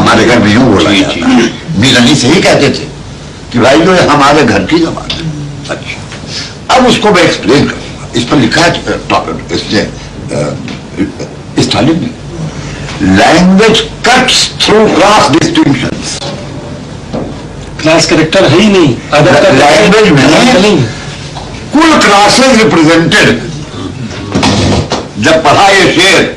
हमारे घर में यूं बोला जाता। मीरानी सही कहते थे कि भाई जो हमारे घर की जबान है। अच्छा, अब उसको मैं एक्सप्लेन करूंगा। इस पर लिखा है इसने स्टालिन ने, language cuts through class distinctions. Class character है ही नहीं, लैंग्वेज में कुल क्लासेस रिप्रेजेंटेड। जब पढ़ा ये शेर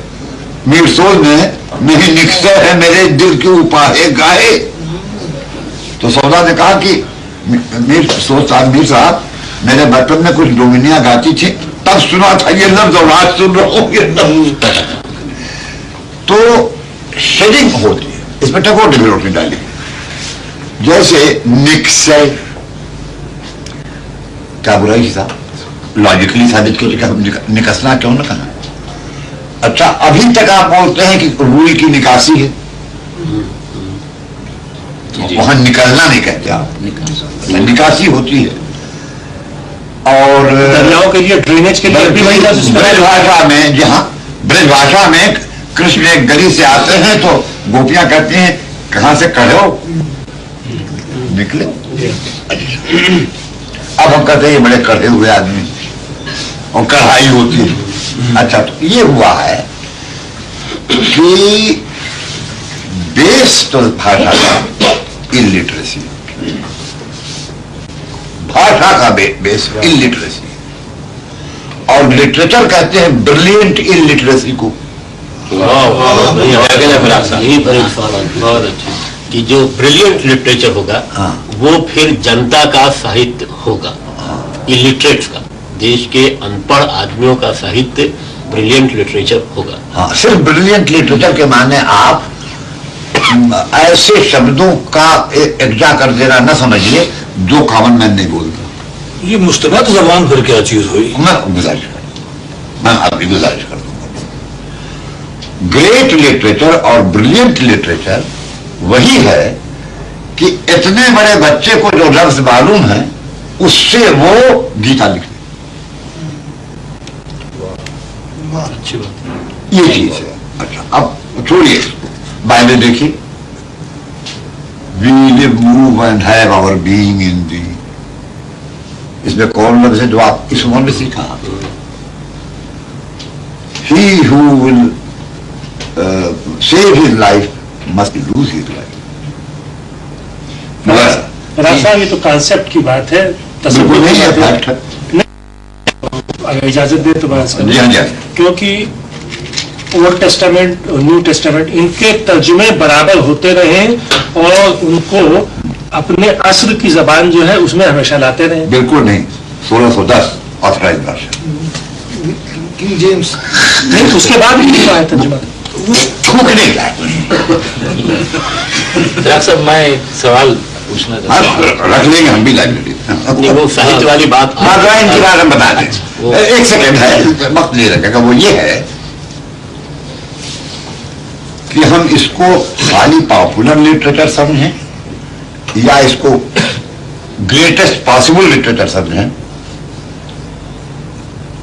मीर सोल ने, नहीं निकसे है मेरे दिल की उपाहे गाए, तो सौदा ने कहा कि मीर साहब मेरे बचपन में कुछ डोमिनिया गाती थी, तब सुना था ये लफ्ज और आज सुन रहा हूं ये लफ्ज। तो शेडिंग होती है, इसमें टकोर की रोशनी डाली। जैसे निकसे, क्या बुराई था? लॉजिकली साबित कीजिए कि हम निकसना क्यों ना कहा। अच्छा, अभी तक आप बोलते हैं कि रूई की निकासी है, वहां निकलना नहीं कहते आप, निकासी होती है। और दरियाओं के लिए, ड्रेनेज के लिए भी ब्रज भाषा में, जहां ब्रज भाषा में कृष्ण एक गली से आते हैं तो गोपियां कहती हैं कहां से कढ़े हो निकले। अब हम कहते हैं बड़े कढ़े हुए आदमी, और कढ़ाई होती है। अच्छा, तो ये हुआ है कि बेस तो भाषा का इलिटरेसी, भाषा का बेस इलिटरेसी, और लिटरेचर कहते हैं ब्रिलियंट इलिटरेसी को। बहुत अच्छा, कि जो ब्रिलियंट लिटरेचर होगा वो फिर जनता का साहित्य होगा, इलिटरेट्स का, देश के अनपढ़ आदमियों का साहित्य ब्रिलियंट लिटरेचर होगा। हाँ, सिर्फ ब्रिलियंट लिटरेचर के माने आप ऐसे शब्दों का एग्जा कर देना न समझिए जो कॉमन मैन नहीं बोलता। ये मुस्तबद जबान फिर क्या चीज हुई? मैं गुजारिश कर, मैं आपकी गुजारिश कर दूंगा। ग्रेट लिटरेचर और ब्रिलियंट लिटरेचर वही है कि इतने बड़े बच्चे को जो लफ्ज मालूम है उससे वो गीता लिख, अच्छी बात, ये चीज है। अच्छा, अब छोड़िए, बाइबल देखिए, we live move and have our being in the, इसमें कौन लफ्ज है जो आप इस उम्र में सीखा? He who will save his life must lose his life. राजा, ये तो कॉन्सेप्ट की बात है, बिल्कुल नहीं है, फैक्ट है। अगर इजाजत दे तो बात जी हाँ जी, क्योंकि ओल्ड टेस्टामेंट और न्यू टेस्टामेंट इनके तर्जुमे बराबर होते रहे और उनको अपने असर की जबान जो है उसमें हमेशा लाते रहे। बिल्कुल नहीं, 1610 ऑथराइज वर्षन किंग जेम्स नहीं, उसके बाद भी नहीं आया तर्जुमा, थूकने का। साहब, मैं सवाल पूछना चाहता रख लेंगे हम भी लाइब्रेरी, हूँ, वो साहित्य वाली बात इनके बारे में बता दें। एक सेकंड है, वक्त नहीं लगेगा। वो ये है कि हम इसको खाली पॉपुलर लिटरेचर समझें या इसको ग्रेटेस्ट पॉसिबल लिटरेचर समझें।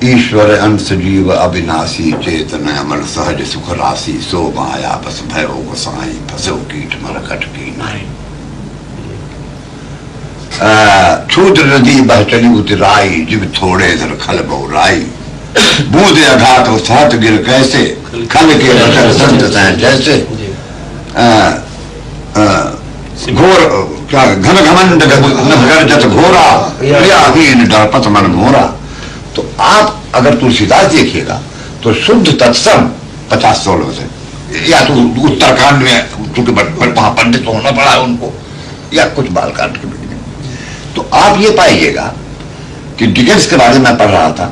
ईश्वर अंश जीव अविनाशी चेतन अमर सहज सुख राशि, सो माया बस भयो गोसाई फसो कीट मरकट की नाई। क्षुद्र नदी बह चली उतराई, जीव थोड़े धर खल बहुराई, बूंदे अघात सात गिर कैसे, खल के बचर संत जैसे। घोर क्या घन घमंड गर्जत घोरा, प्रियाहीन डरपत मन मोरा। तो आप अगर तुलसीदास देखिएगा तो शुद्ध तत्सम 50 सोलह से, या तो उत्तरकांड में चूंकि वहां पंडित होना पड़ा है उनको, या कुछ बालकांड के बीच में। तो आप ये पाइएगा कि डिकेंस के बारे में पढ़ रहा था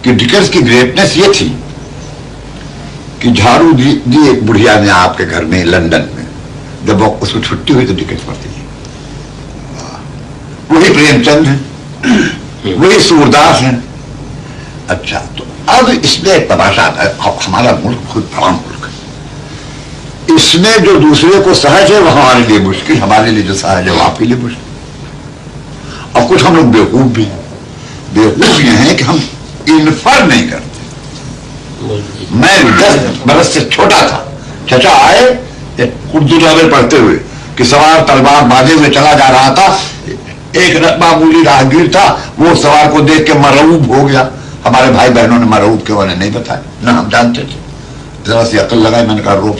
कि डिकेंस की ग्रेटनेस ये थी कि झाड़ू दी एक बुढ़िया ने आपके घर में लंदन में, जब उसको छुट्टी हुई तो डिकेंस पढ़ती थी। वही प्रेमचंद है, वही सूरदास है। अच्छा, तो अब इसमें एक तमाशा है, हमारा मुल्क खुद बड़ा मुल्क है, इसमें जो दूसरे को सहज है वो हमारे लिए मुश्किल, हमारे लिए जो सहज है वो आपके लिए मुश्किल। और कुछ हम लोग बेवकूफ भी हैं। बेवकूफ ये हैं कि हम इन्फर नहीं करते। मैं 10 बरस से छोटा था, चचा आए, उर्दू नॉवेल पढ़ते हुए कि सवार तलवार बांधे हुए चला जा रहा था, एक मामूली राहगीर था, वो सवार को देख के मरऊब हो गया। हमारे भाई बहनों ने मरऊब के वाले नहीं बताया, ना हम जानते थे। जरा सी अकल लगाई, मैंने कहा रोक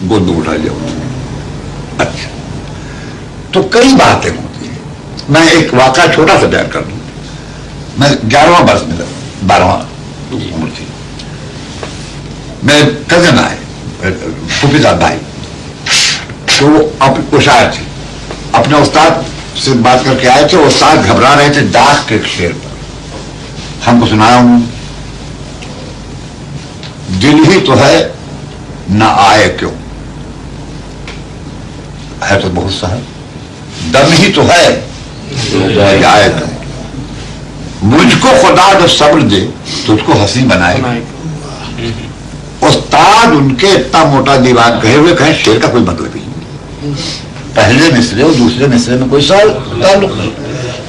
गोद उठा लिया। अच्छा, तो कई बातें होती है। मैं एक वाक़ा छोटा सा बयान कर दूं। मैं 11वां वर्ष में 12वां उम्र थी, मेरे कजन आए, फूफीदार भाई, तो वो शायर थे, अपने उस्ताद से बात करके आए थे। उस्ताद घबरा रहे थे दाग के शेर पर। हमको सुनाया उन्होंने, दिल ही तो है ना आए क्यों, है तो बहुत सा है, दम ही तो है आए क्यों, मुझको खुदा जो सब्र दे तुझको हंसी बनाए। उस्ताद उनके इतना मोटा दीवान कहे हुए कहें शेर का कोई मतलब ही नहीं, पहले मिसरे और दूसरे मिसरे में कोई ताल्लुक नहीं।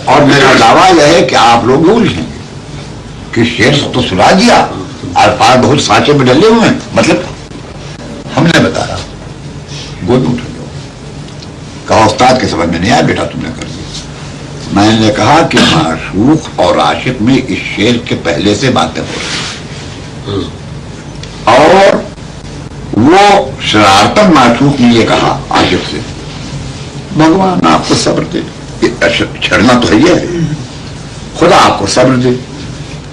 और मेरा दावा यह है कि आप लोग उलझेंगे कि शेर तो सुना दिया, अल्फाज बहुत सांचे में डले हुए हैं, मतलब हमने बताया, गोद उठ गया। कहा उस्ताद के समझ में नहीं आया, बेटा तुमने कर दिया। मैंने कहा कि माशूक और आशिक में इस शेर के पहले से बातें हो रही, और वो शरारतन माशूक ने ये कहा आशिक से, भगवान आपको सब्र दे, छड़ना तो है, खुदा आपको सब्र दे।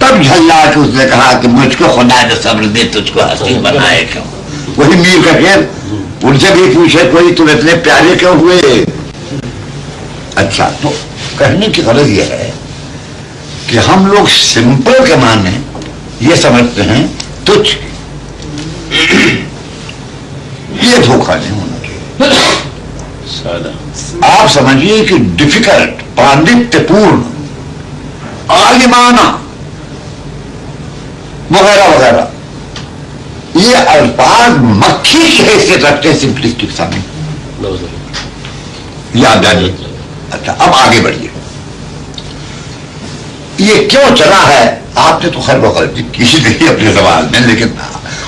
तब झल्लाट उसने कहा कि मुझको खुदा जो सब्र दे तुझको हंसी बनाए क्यों। वही मीर का शेर, उनसे भी पूछे कोई तुम इतने प्यारे क्यों हुए। अच्छा, तो कहने की गरज यह है कि हम लोग सिंपल के माने ये समझते हैं तुच्छ, ये धोखा नहीं होना चाहिए। आप समझिए कि डिफिकल्ट, पांडित्यपूर्ण, आलिमाना वगैरह वगैरह, ये अल्फाज मक्खी की हैसियत रखते हैं सिंपलिस्टिक समय, याद जानिए। अच्छा, अब आगे बढ़िए। ये क्यों चला है, आपने तो खैर गलती की नहीं अपने सवाल में, लेकिन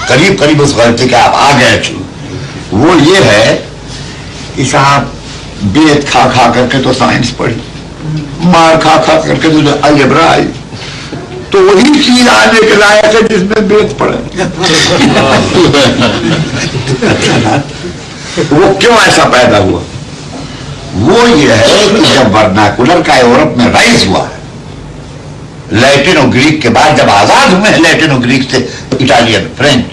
करीब करीब उस गलती के आप आ गए थे। वो ये है कि साहब बेत खा खा करके तो साइंस पढ़ी, मार खा खा करके तो अलजेब्रा आई, तो वही चीज आने के लायक है जिसमें बेत पड़े। वो क्यों ऐसा पैदा हुआ? वो ये है कि जब वर्नाकुलर का यूरोप में राइज हुआ है, लैटिन और ग्रीक के बाद जब आजाद हुए हैं लैटिन और ग्रीक से इटालियन, फ्रेंच,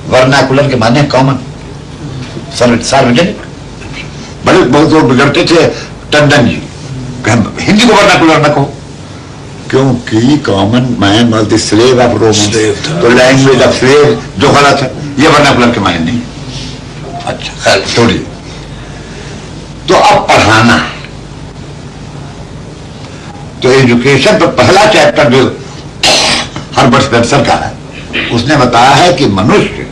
वर्नाकुलर के माने कॉमन, सार्वजनिक। बड़े बहुत लोग बिगड़ते थे टंडन जी, हिंदी को वर्नाकुलर न कहो, क्योंकि common man was the slave of Roman, तो लैंग्वेज ऑफ स्लेव जो गलत है, ये वर्नाकुलर के माने नहीं। अच्छा खैर छोड़िए। तो अब पढ़ाना है, तो एजुकेशन पर पहला चैप्टर जो हर्बर्ट स्पेंसर का है, उसने बताया है कि मनुष्य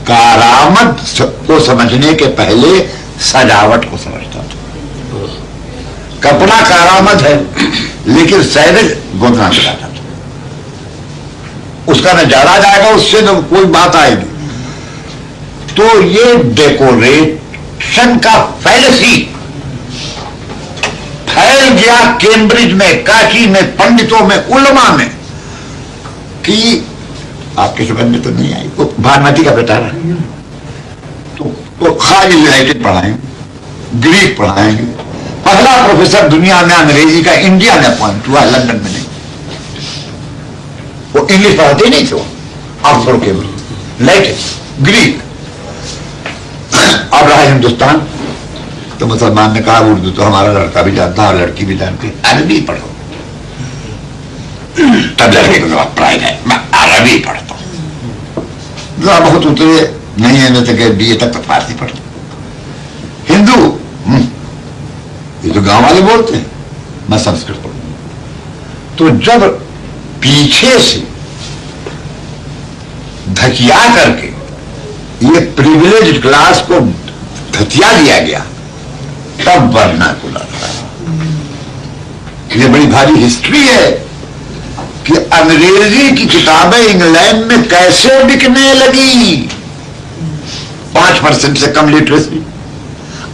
कारामद को समझने के पहले सजावट को समझता था। कपड़ा कारामद है, लेकिन सैनिक गोदना चलाता था, उसका न जाड़ा जाएगा, उससे न कोई बात आएगी। तो ये डेकोरेशन का फैलेसी फैल गया कैम्ब्रिज में, काशी में, पंडितों में, उलमा में, कि आपके समझ में तो नहीं आई, वो भानुमति का बेटा है, तो खाली यूनाइटेड पढ़ाएंगे, ग्रीक पढ़ाएंगे। पहला प्रोफेसर दुनिया में अंग्रेजी का इंडिया में अपॉइंट हुआ, लंदन में नहीं। वो इंग्लिश पढ़ाते नहीं थे, वो ऑक्सफोर्ड के लेटेस्ट ग्रीक। अब रहा हिंदुस्तान, तो मुसलमान ने कहा उर्दू तो हमारा लड़का भी जानता है और लड़की भी जानती है, अरबी पढ़ो। तब लड़के को जवाब पढ़ाई गए, मैं अरबी पढ़ता हूं। जरा बहुत उतरे नहीं है, तो बीए तक तो फारसी पढ़ो। हिंदू, ये तो गांव वाले बोलते हैं, मैं संस्कृत पढ़ूंगा। तो जब पीछे से धकिया करके ये प्रिविलेज क्लास को धतिया दिया गया, तब वर्नाकुलर था। ये बड़ी भारी हिस्ट्री है कि अंग्रेजी की किताबें इंग्लैंड में कैसे बिकने लगी। 5% से कम लिटरेसी,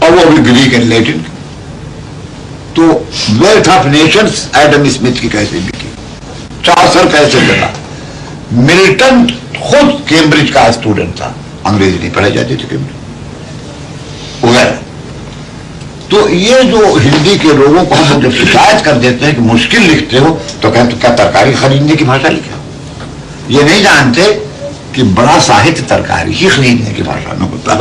और वो भी ग्रीक एंड लैटिन। तो wealth of Nations Adam Smith की कैसे बिकी, चौसर कैसे चला, मिल्टन खुद कैम्ब्रिज का स्टूडेंट था, अंग्रेजी नहीं पढ़ाई जाती थी कैम्ब्रिज वगैरह। तो ये जो हिंदी के लोगों को हम लोग जब शिकायत कर देते हैं कि मुश्किल लिखते हो, तो कहते तो क्या तरकारी खरीदने की भाषा लिखा, ये नहीं जानते कि बड़ा साहित्य तरकारी ही खरीदने की भाषा में होता है।